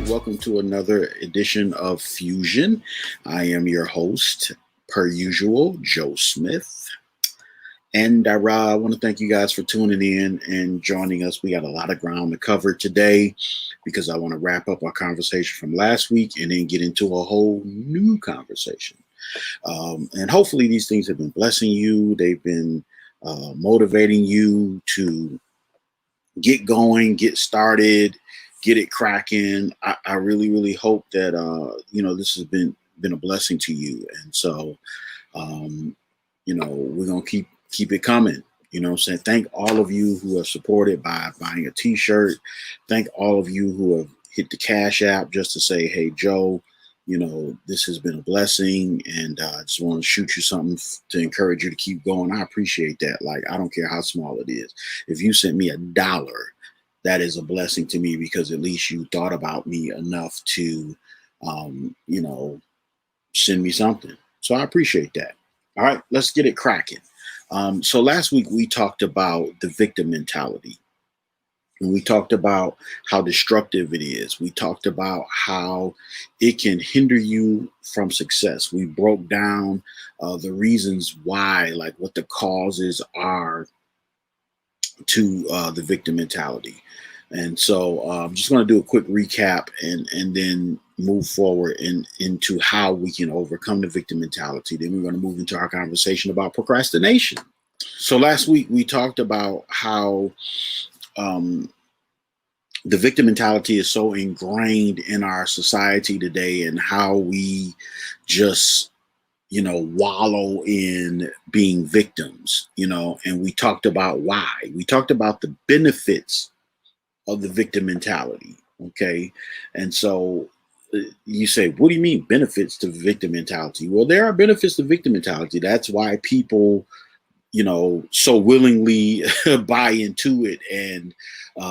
welcome to another edition of Fusion. I am your host, per usual, Joe Smith. And I want to thank you guys for tuning in and joining us. We got a lot of ground to cover today because I want to wrap up our conversation from last week and then get into a whole new conversation. And hopefully these things have been blessing you. They've been motivating you to get going, get started, get it cracking. I really, really hope that this has been a blessing to you. And so we're gonna keep it coming. You know what I'm saying? Thank all of you who have supported by buying a t-shirt. Thank all of you who have hit the Cash App just to say, hey Joe, this has been a blessing, and I just want to shoot you something to encourage you to keep going. I appreciate that. Like, I don't care how small it is. If you sent me $1, that is a blessing to me because at least you thought about me enough to, send me something. So I appreciate that. All right, let's get it cracking. So last week we talked about the victim mentality. And we talked about how destructive it is. We talked about how it can hinder you from success. We broke down the reasons why, like what the causes are to the victim mentality. And so I'm just going to do a quick recap and then move forward into how we can overcome the victim mentality. Then we're going to move into our conversation about procrastination. So last week we talked about how the victim mentality is so ingrained in our society today and how we just, wallow in being victims, and we talked about why. We talked about the benefits of the victim mentality. Okay. And so you say, what do you mean benefits to victim mentality? Well, there are benefits to victim mentality. That's why people, so willingly buy into it and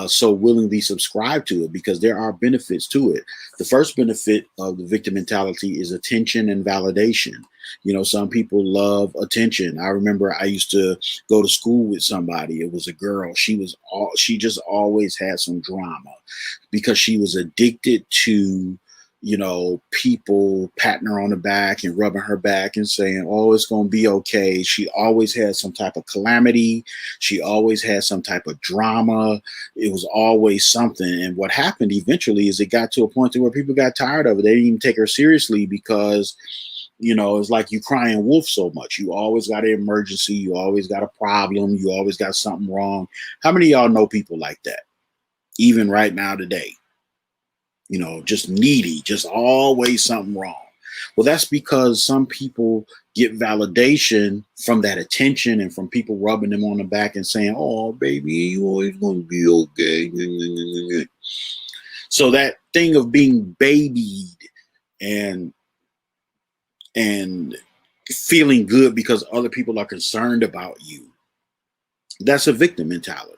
so willingly subscribe to it, because there are benefits to it. The first benefit of the victim mentality is attention and validation. Some people love attention. I remember I used to go to school with somebody. It was a girl. She just always had some drama because she was addicted to people patting her on the back and rubbing her back and saying, oh, it's going to be okay. She always had some type of calamity. She always had some type of drama. It was always something. And what happened eventually is it got to a point to where people got tired of it. They didn't even take her seriously because, it's like you crying wolf so much. You always got an emergency. You always got a problem. You always got something wrong. How many of y'all know people like that? Even right now today? Just needy, just always something wrong. Well, that's because some people get validation from that attention and from people rubbing them on the back and saying, oh, baby, you always going to be okay. So that thing of being babied and feeling good because other people are concerned about you, that's a victim mentality.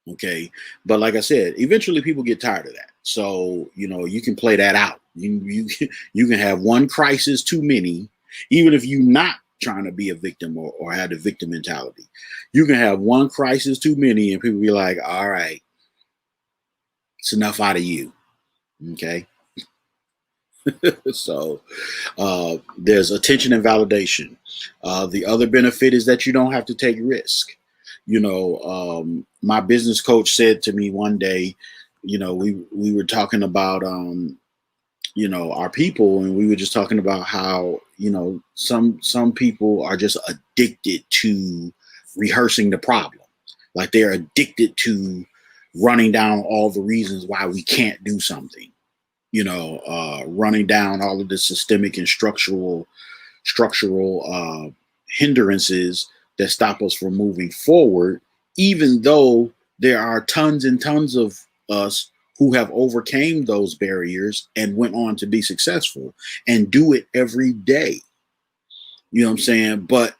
Okay. But like I said, eventually people get tired of that. So, you can play that out. You can have one crisis too many, even if you're not trying to be a victim or have the victim mentality. You can have one crisis too many and people be like, all right, it's enough out of you. Okay. So there's attention and validation. The other benefit is that you don't have to take risk. My business coach said to me one day, we were talking about, our people, and we were just talking about how, some people are just addicted to rehearsing the problem. Like they're addicted to running down all the reasons why we can't do something, running down all of the systemic and structural hindrances that stop us from moving forward, even though there are tons and tons of us who have overcame those barriers and went on to be successful and do it every day. You know what I'm saying? But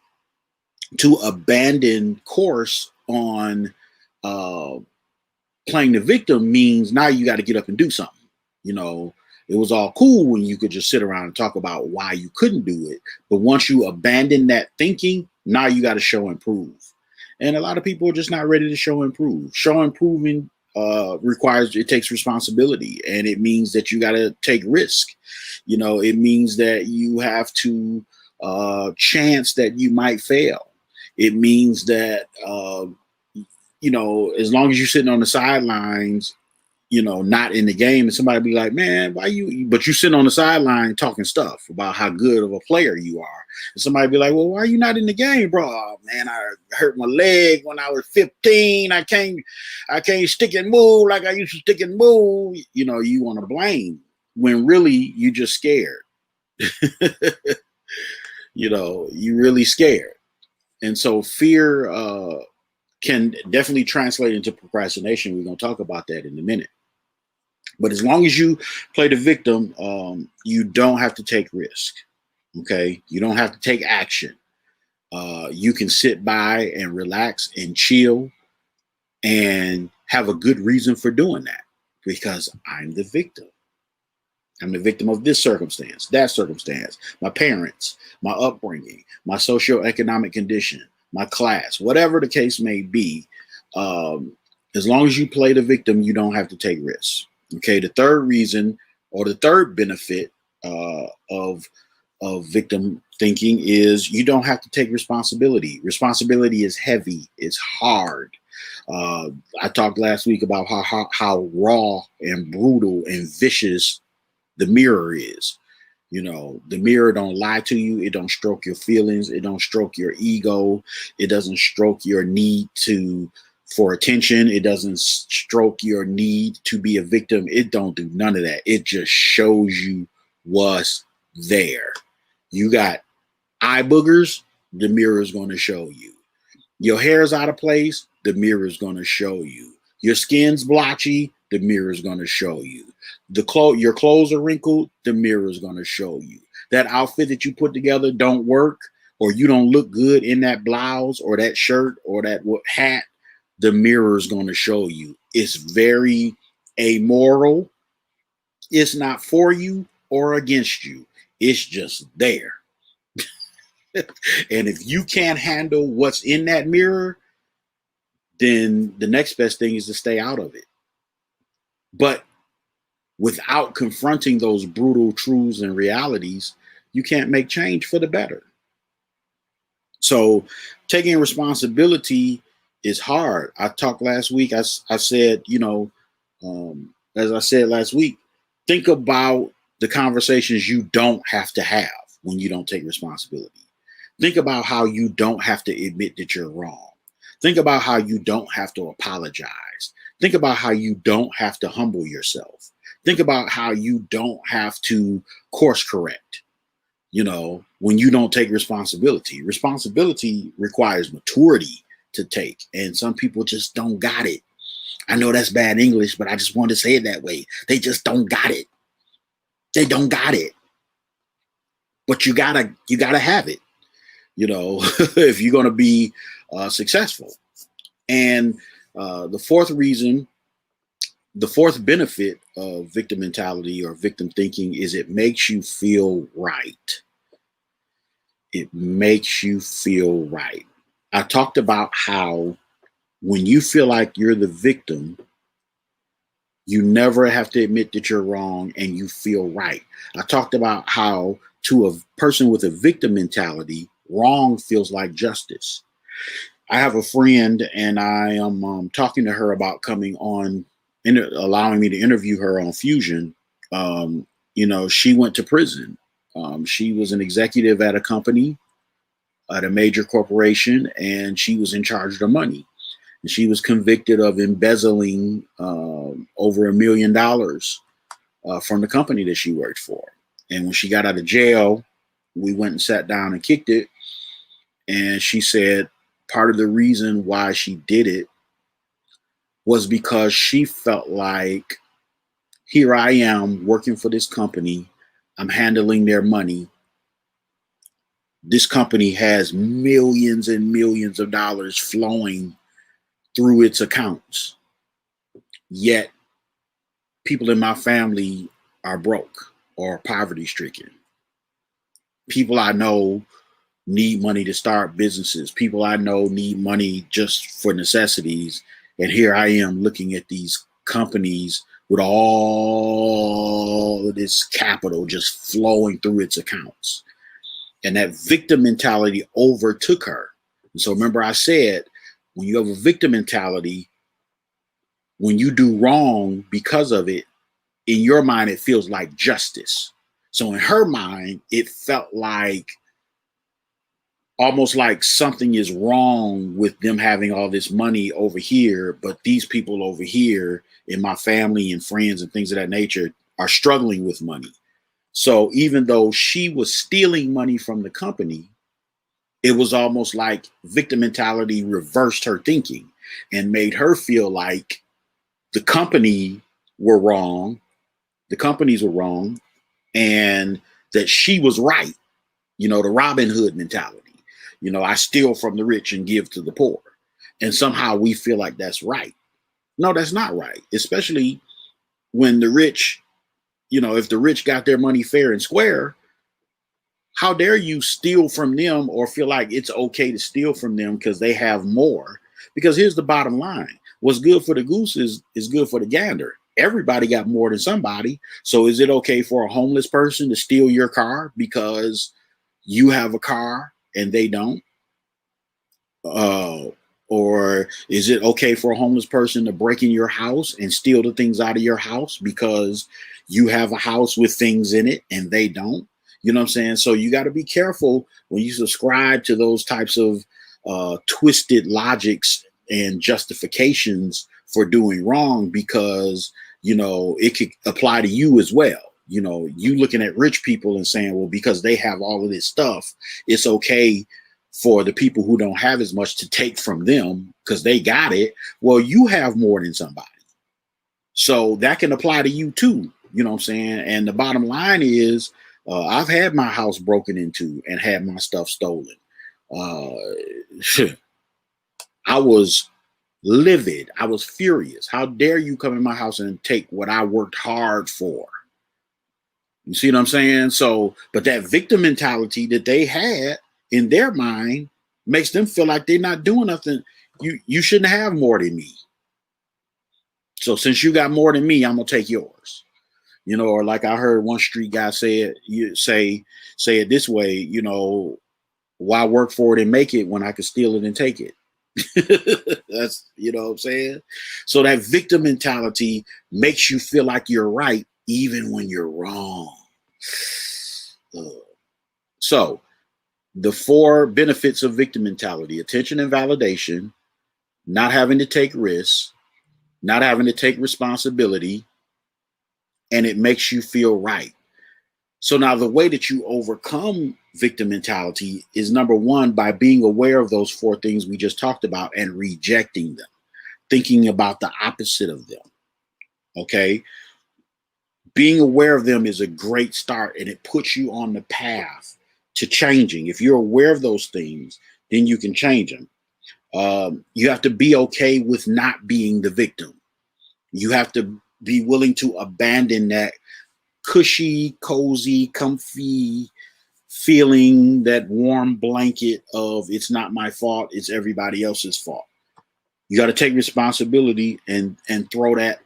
to abandon course on playing the victim means now you got to get up and do something. It was all cool when you could just sit around and talk about why you couldn't do it. But once you abandon that thinking, now you got to show and prove. And a lot of people are just not ready to show and prove. Show and proving it takes responsibility, and it means that you got to take risk. It means that you have to chance that you might fail. It means that as long as you're sitting on the sidelines, not in the game, and somebody be like, man, why you, but you sitting on the sideline talking stuff about how good of a player you are. And somebody be like, well, why are you not in the game, bro? Oh, man, I hurt my leg when I was 15. I can't stick and move like I used to stick and move. You want to blame when really you just scared. You really scared. And so fear can definitely translate into procrastination. We're going to talk about that in a minute. But as long as you play the victim, you don't have to take risk. Okay, you don't have to take action. You can sit by and relax and chill and have a good reason for doing that, because I'm the victim. I'm the victim of this circumstance, that circumstance, my parents, my upbringing, my socioeconomic condition, my class, whatever the case may be. As long as you play the victim, you don't have to take risks. Okay, the third reason, or the third benefit of victim thinking, is you don't have to take responsibility. Responsibility is heavy. It's hard. I talked last week about how raw and brutal and vicious the mirror is. The mirror don't lie to you. It don't stroke your feelings. It don't stroke your ego. It doesn't stroke your need for attention. It doesn't stroke your need to be a victim. It don't do none of that. It just shows you what's there. You got eye boogers, the mirror is going to show you. Your hair is out of place, the mirror is going to show you. Your skin's blotchy, the mirror is going to show you. Your clothes are wrinkled, the mirror is going to show you. That outfit that you put together don't work, or you don't look good in that blouse or that shirt or that hat, the mirror is going to show you. It's very amoral. It's not for you or against you. It's just there. And if you can't handle what's in that mirror, then the next best thing is to stay out of it. But without confronting those brutal truths and realities, you can't make change for the better. So taking responsibility is hard. I talked last week. I said, as I said last week, think about the conversations you don't have to have when you don't take responsibility. Think about how you don't have to admit that you're wrong. Think about how you don't have to apologize. Think about how you don't have to humble yourself. Think about how you don't have to course correct, when you don't take responsibility. Responsibility requires maturity to take, and some people just don't got it. I know that's bad English, but I just want to say it that way. They just don't got it. They don't got it. But you gotta have it, if you're going to be successful. And the fourth benefit of victim mentality or victim thinking is it makes you feel right. It makes you feel right. I talked about how when you feel like you're the victim, you never have to admit that you're wrong and you feel right. I talked about how to a person with a victim mentality, wrong feels like justice. I have a friend, and I am talking to her about coming on, allowing me to interview her on Fusion. She went to prison. She was an executive at a company, at a major corporation, and she was in charge of the money. And she was convicted of embezzling over $1 million from the company that she worked for. And when she got out of jail, we went and sat down and kicked it. And she said part of the reason why she did it was because she felt like, here I am working for this company. I'm handling their money. This company has millions and millions of dollars flowing through its accounts. Yet people in my family are broke or poverty stricken. People I know need money to start businesses. People I know need money just for necessities. And here I am looking at these companies with all of this capital just flowing through its accounts. And that victim mentality overtook her. And so remember I said, when you have a victim mentality, when you do wrong because of it, in your mind, it feels like justice. So in her mind, it felt like almost like something is wrong with them having all this money over here, but these people over here in my family and friends and things of that nature are struggling with money. So even though she was stealing money from the company, it was almost like victim mentality reversed her thinking and made her feel like the company were wrong, the companies were wrong, and that she was right. You know, the Robin Hood mentality. You know, I steal from the rich and give to the poor. And somehow we feel like that's right. No, that's not right. Especially when the rich, you know, if the rich got their money fair and square, how dare you steal from them or feel like it's okay to steal from them because they have more? Because here's the bottom line. What's good for the goose is good for the gander. Everybody got more than somebody. So is it okay for a homeless person to steal your car because you have a car and they don't? Uh, or is it okay for a homeless person to break in your house and steal the things out of your house because you have a house with things in it and they don't? You know what I'm saying? So you got to be careful when you subscribe to those types of twisted logics and justifications for doing wrong, because, you know, it could apply to you as well. You know, you looking at rich people and saying, well, because they have all of this stuff, it's okay for the people who don't have as much to take from them because they got it. Well, you have more than somebody. So that can apply to you too. You know what I'm saying? And the bottom line is, I've had my house broken into and had my stuff stolen. Uh, I was livid. I was furious. How dare you come in my house and take what I worked hard for? You see what I'm saying? So, but that victim mentality that they had in their mind makes them feel like they're not doing nothing. You shouldn't have more than me. So since you got more than me, I'm gonna take yours. You know, or like I heard one street guy say it, you say it this way, you know, why work for it and make it when I could steal it and take it? That's, you know what I'm saying? So that victim mentality makes you feel like you're right even when you're wrong. So the 4 benefits of victim mentality: attention and validation, not having to take risks, not having to take responsibility, and it makes you feel right. So now the way that you overcome victim mentality is, number 1, by being aware of those 4 things we just talked about and rejecting them, thinking about the opposite of them. Okay. Being aware of them is a great start, and it puts you on the path to changing. If you're aware of those things, then you can change them. You have to be okay with not being the victim. You have to be willing to abandon that cushy, cozy, comfy feeling, that warm blanket of it's not my fault, it's everybody else's fault. You got to take responsibility and throw that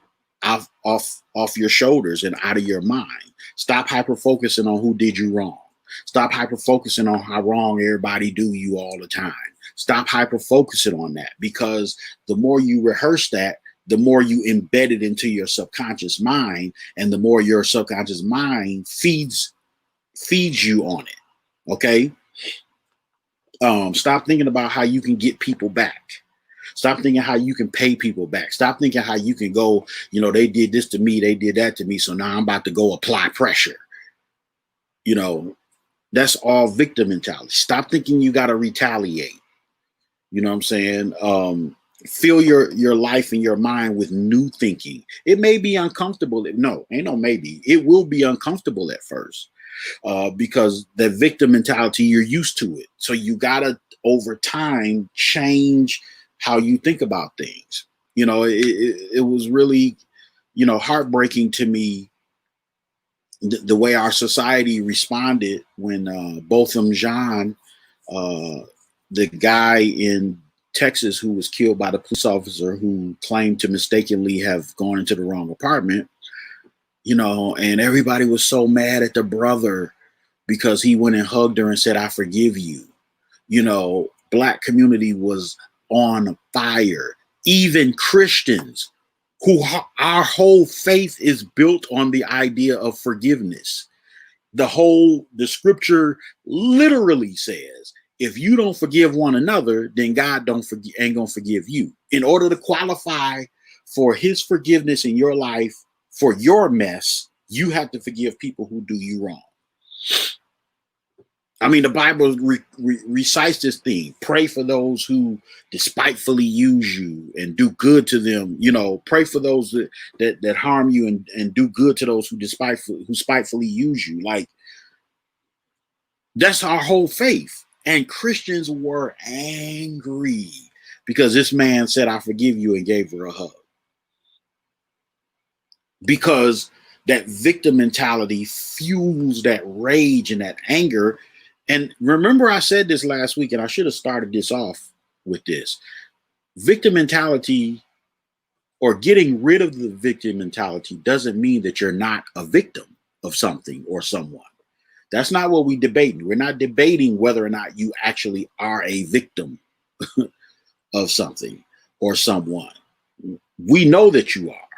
off your shoulders and out of your mind. Stop hyper focusing on who did you wrong. Stop hyper focusing on how wrong everybody do you all the time. Stop hyper focusing on that, because the more you rehearse that, the more you embed it into your subconscious mind, and the more your subconscious mind feeds you on it. Okay. Stop thinking about how you can get people back. Stop thinking how you can pay people back. Stop thinking how you can go, you know, they did this to me, they did that to me, so now I'm about to go apply pressure. You know, that's all victim mentality. Stop thinking you got to retaliate. You know what I'm saying? Fill your life and your mind with new thinking. It may be uncomfortable. No, ain't no maybe. It will be uncomfortable at first, because the victim mentality, you're used to it. So you got to, over time, change how you think about things. You know, it was really, you know, heartbreaking to me the way our society responded when Botham Jean, the guy in Texas who was killed by the police officer who claimed to mistakenly have gone into the wrong apartment, and everybody was so mad at the brother because he went and hugged her and said, "I forgive you." Black community was on fire. Even Christians, who our whole faith is built on the idea of forgiveness. The scripture literally says, if you don't forgive one another, then God ain't gonna forgive you. In order to qualify for his forgiveness in your life for your mess, you have to forgive people who do you wrong. I mean, the Bible recites this theme: pray for those who despitefully use you and do good to them. Pray for those that harm you and do good to those who spitefully use you. Like, that's our whole faith. And Christians were angry because this man said, "I forgive you," and gave her a hug. Because that victim mentality fuels that rage and that anger. And remember, I said this last week, and I should have started this off with this. Victim mentality, or getting rid of the victim mentality, doesn't mean that you're not a victim of something or someone. That's not what we're debating. We're not debating whether or not you actually are a victim of something or someone. We know that you are.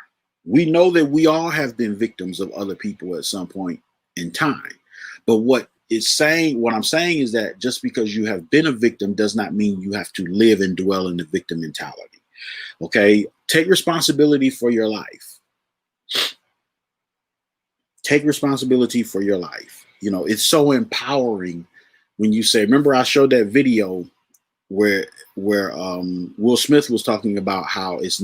We know that we all have been victims of other people at some point in time. But what I'm saying is that just because you have been a victim does not mean you have to live and dwell in the victim mentality. Okay? Take responsibility for your life. Take responsibility for your life. It's so empowering when you say, remember I showed that video where Will Smith was talking about how it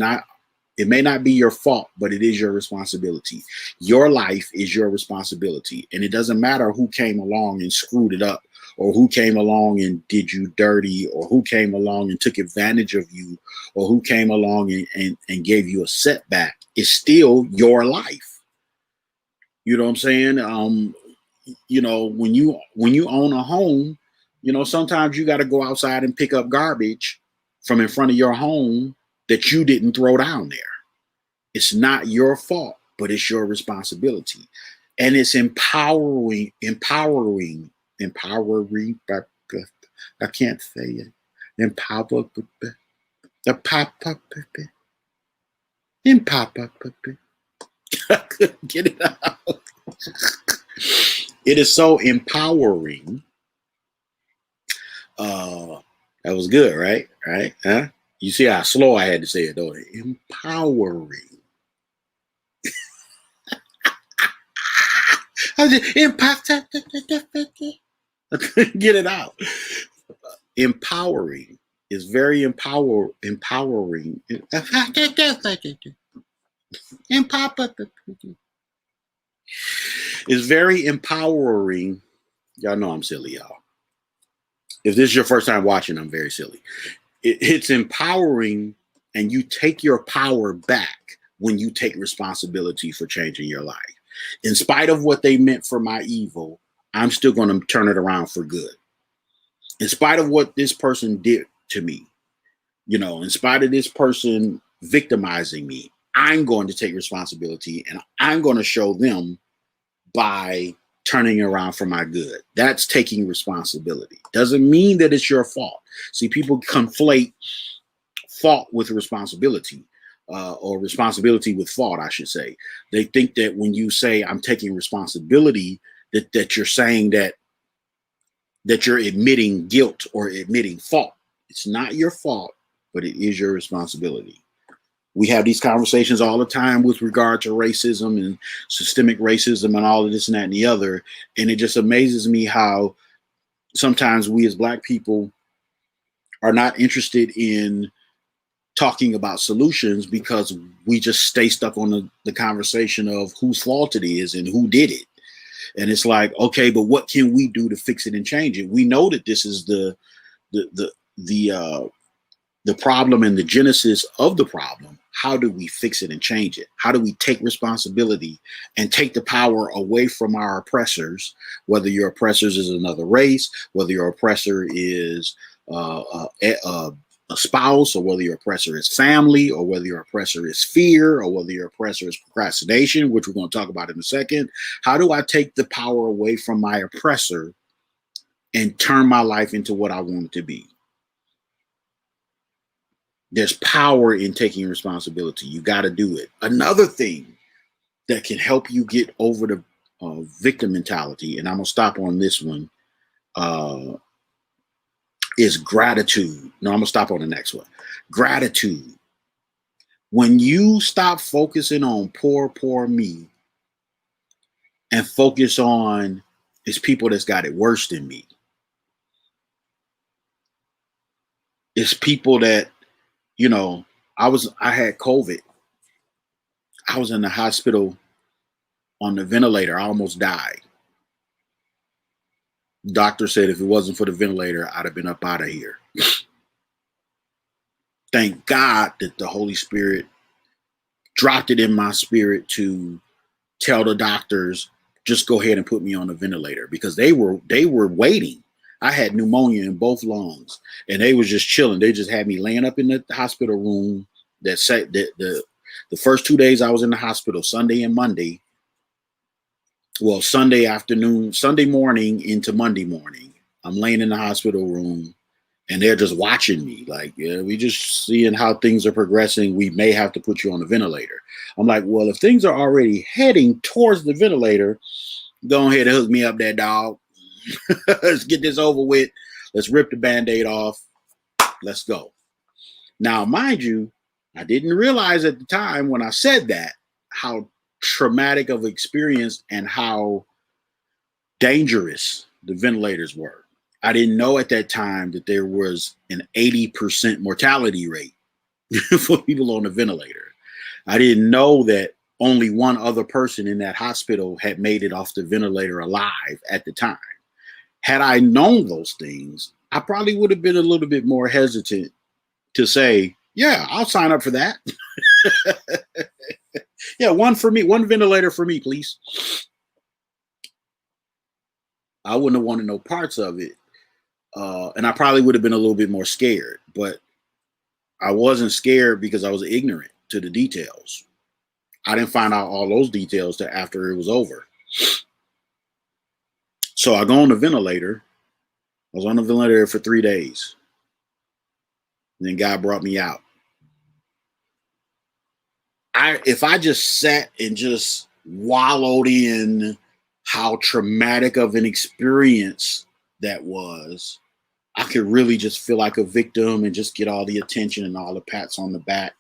may not be your fault, but it is your responsibility. Your life is your responsibility. And it doesn't matter who came along and screwed it up, or who came along and did you dirty, or who came along and took advantage of you, or who came along and gave you a setback. It's still your life. You know what I'm saying? When you own a home, sometimes you got to go outside and pick up garbage from in front of your home that you didn't throw down there. It's not your fault, but it's your responsibility. And it's empowering. I can't say it. I couldn't get it out. It is so empowering. That was good, right? Right? Huh? You see how slow I had to say it, though. Empowering. I couldn't get it out. Empowering is very empowering. It's very empowering. Y'all know I'm silly, y'all. If this is your first time watching, I'm very silly. It's empowering, and you take your power back when you take responsibility for changing your life. In spite of what they meant for my evil, I'm still going to turn it around for good. In spite of what this person did to me, in spite of this person victimizing me, I'm going to take responsibility, and I'm going to show them by turning around for my good. That's taking responsibility. Doesn't mean that it's your fault. See, people conflate fault with responsibility, or responsibility with fault, I should say. They think that when you say I'm taking responsibility, that you're saying that you're admitting guilt or admitting fault. It's not your fault, but it is your responsibility. We have these conversations all the time with regard to racism and systemic racism and all of this and that and the other. And it just amazes me how sometimes we as Black people are not interested in talking about solutions because we just stay stuck on the conversation of whose fault it is and who did it. And it's like, okay, but what can we do to fix it and change it? We know that this is the problem and the genesis of the problem. How do we fix it and change it? How do we take responsibility and take the power away from our oppressors, whether your oppressors is another race, whether your oppressor is a spouse, or whether your oppressor is family, or whether your oppressor is fear, or whether your oppressor is procrastination, which we're going to talk about in a second. How do I take the power away from my oppressor and turn my life into what I want it to be? There's power in taking responsibility. You got to do it. Another thing that can help you get over the victim mentality, and I'm going to stop on this one, is gratitude. No, I'm going to stop on the next one. Gratitude. When you stop focusing on poor me and focus on it's people that's got it worse than me. It's people that, I had COVID. I was in the hospital on the ventilator. I almost died. Doctor said if it wasn't for the ventilator, I'd have been up out of here. Thank God that the Holy Spirit dropped it in my spirit to tell the doctors, just go ahead and put me on the ventilator, because they were waiting. I had pneumonia in both lungs, and they was just chilling. They just had me laying up in the hospital room. The first 2 days I was in the hospital, Sunday and Monday. Well, Sunday afternoon, Sunday morning into Monday morning, I'm laying in the hospital room, and they're just watching me like, yeah, we just seeing how things are progressing. We may have to put you on the ventilator. I'm like, well, if things are already heading towards the ventilator, go ahead and hook me up, that dog. Let's get this over with. Let's rip the Band-Aid off. Let's go. Now, mind you, I didn't realize at the time when I said that how traumatic of experience and how dangerous the ventilators were. I didn't know at that time that there was an 80% mortality rate for people on the ventilator. I didn't know that only one other person in that hospital had made it off the ventilator alive at the time. Had I known those things, I probably would have been a little bit more hesitant to say, yeah, I'll sign up for that. Yeah, one for me, one ventilator for me, please. I wouldn't have wanted no parts of it. And I probably would have been a little bit more scared, but I wasn't scared because I was ignorant to the details. I didn't find out all those details till after it was over. So I go on the ventilator. I was on the ventilator for 3 days. And then God brought me out. If I just sat and just wallowed in how traumatic of an experience that was, I could really just feel like a victim and just get all the attention and all the pats on the back.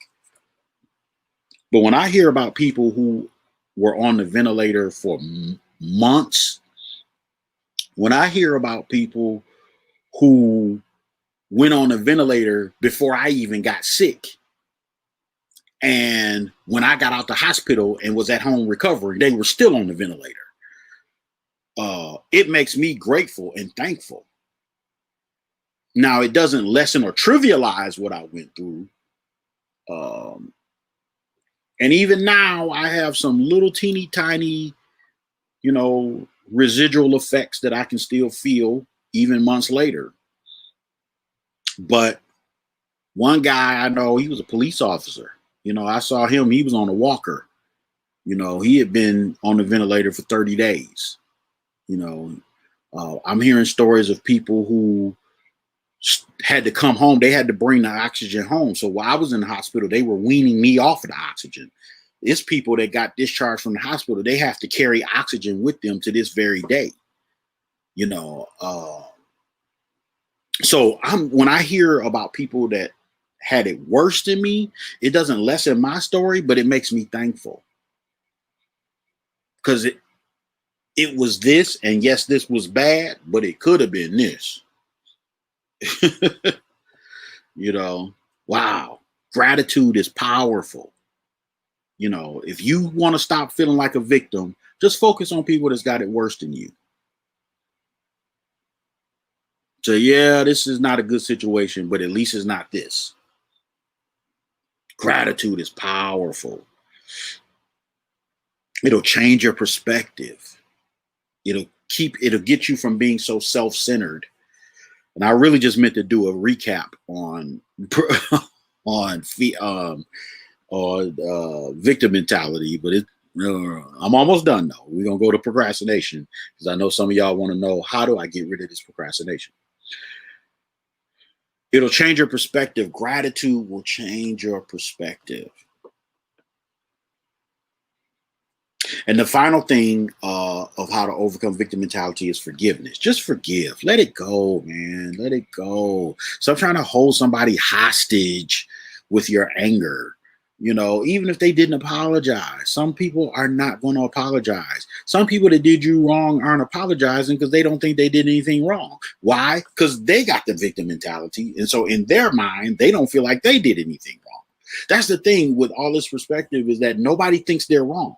But when I hear about people who were on the ventilator for months, when I hear about people who went on a ventilator before I even got sick, and when I got out the hospital and was at home recovering, they were still on the ventilator. It makes me grateful and thankful. Now, it doesn't lessen or trivialize what I went through. And even now, I have some little teeny tiny, residual effects that I can still feel even months later. But one guy I know, he was a police officer. I saw him, he was on a walker. He had been on the ventilator for 30 days. I'm hearing stories of people who had to come home. They had to bring the oxygen home. So while I was in the hospital, they were weaning me off of the oxygen. It's people that got discharged from the hospital. They have to carry oxygen with them to this very day. So when I hear about people that had it worse than me, it doesn't lessen my story, but it makes me thankful. Because it was this, and yes, this was bad, but it could have been this. Wow. Gratitude is powerful. If you want to stop feeling like a victim, just focus on people that's got it worse than you. So yeah, this is not a good situation, but at least it's not this. Gratitude is powerful. It'll change your perspective. It'll get you from being so self-centered. And I really just meant to do a recap on on victim mentality, but I'm almost done though. We're gonna go to procrastination because I know some of y'all want to know, how do I get rid of this procrastination? It'll change your perspective. Gratitude will change your perspective. And the final thing of how to overcome victim mentality is forgiveness. Just forgive. Let it go, man. Let it go. Stop trying to hold somebody hostage with your anger. You know, even if they didn't apologize, some people are not going to apologize. Some people that did you wrong aren't apologizing because they don't think they did anything wrong. Why? Because they got the victim mentality. And so in their mind, they don't feel like they did anything wrong. That's the thing with all this perspective, is that nobody thinks they're wrong.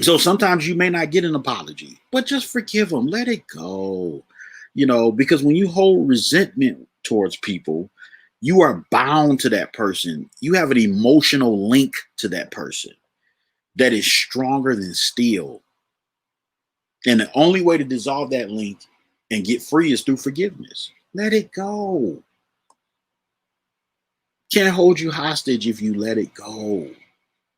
So sometimes you may not get an apology, but just forgive them. Let it go. You know, because when you hold resentment towards people, you are bound to that person. You have an emotional link to that person that is stronger than steel. And the only way to dissolve that link and get free is through forgiveness. Let it go. Can't hold you hostage if you let it go.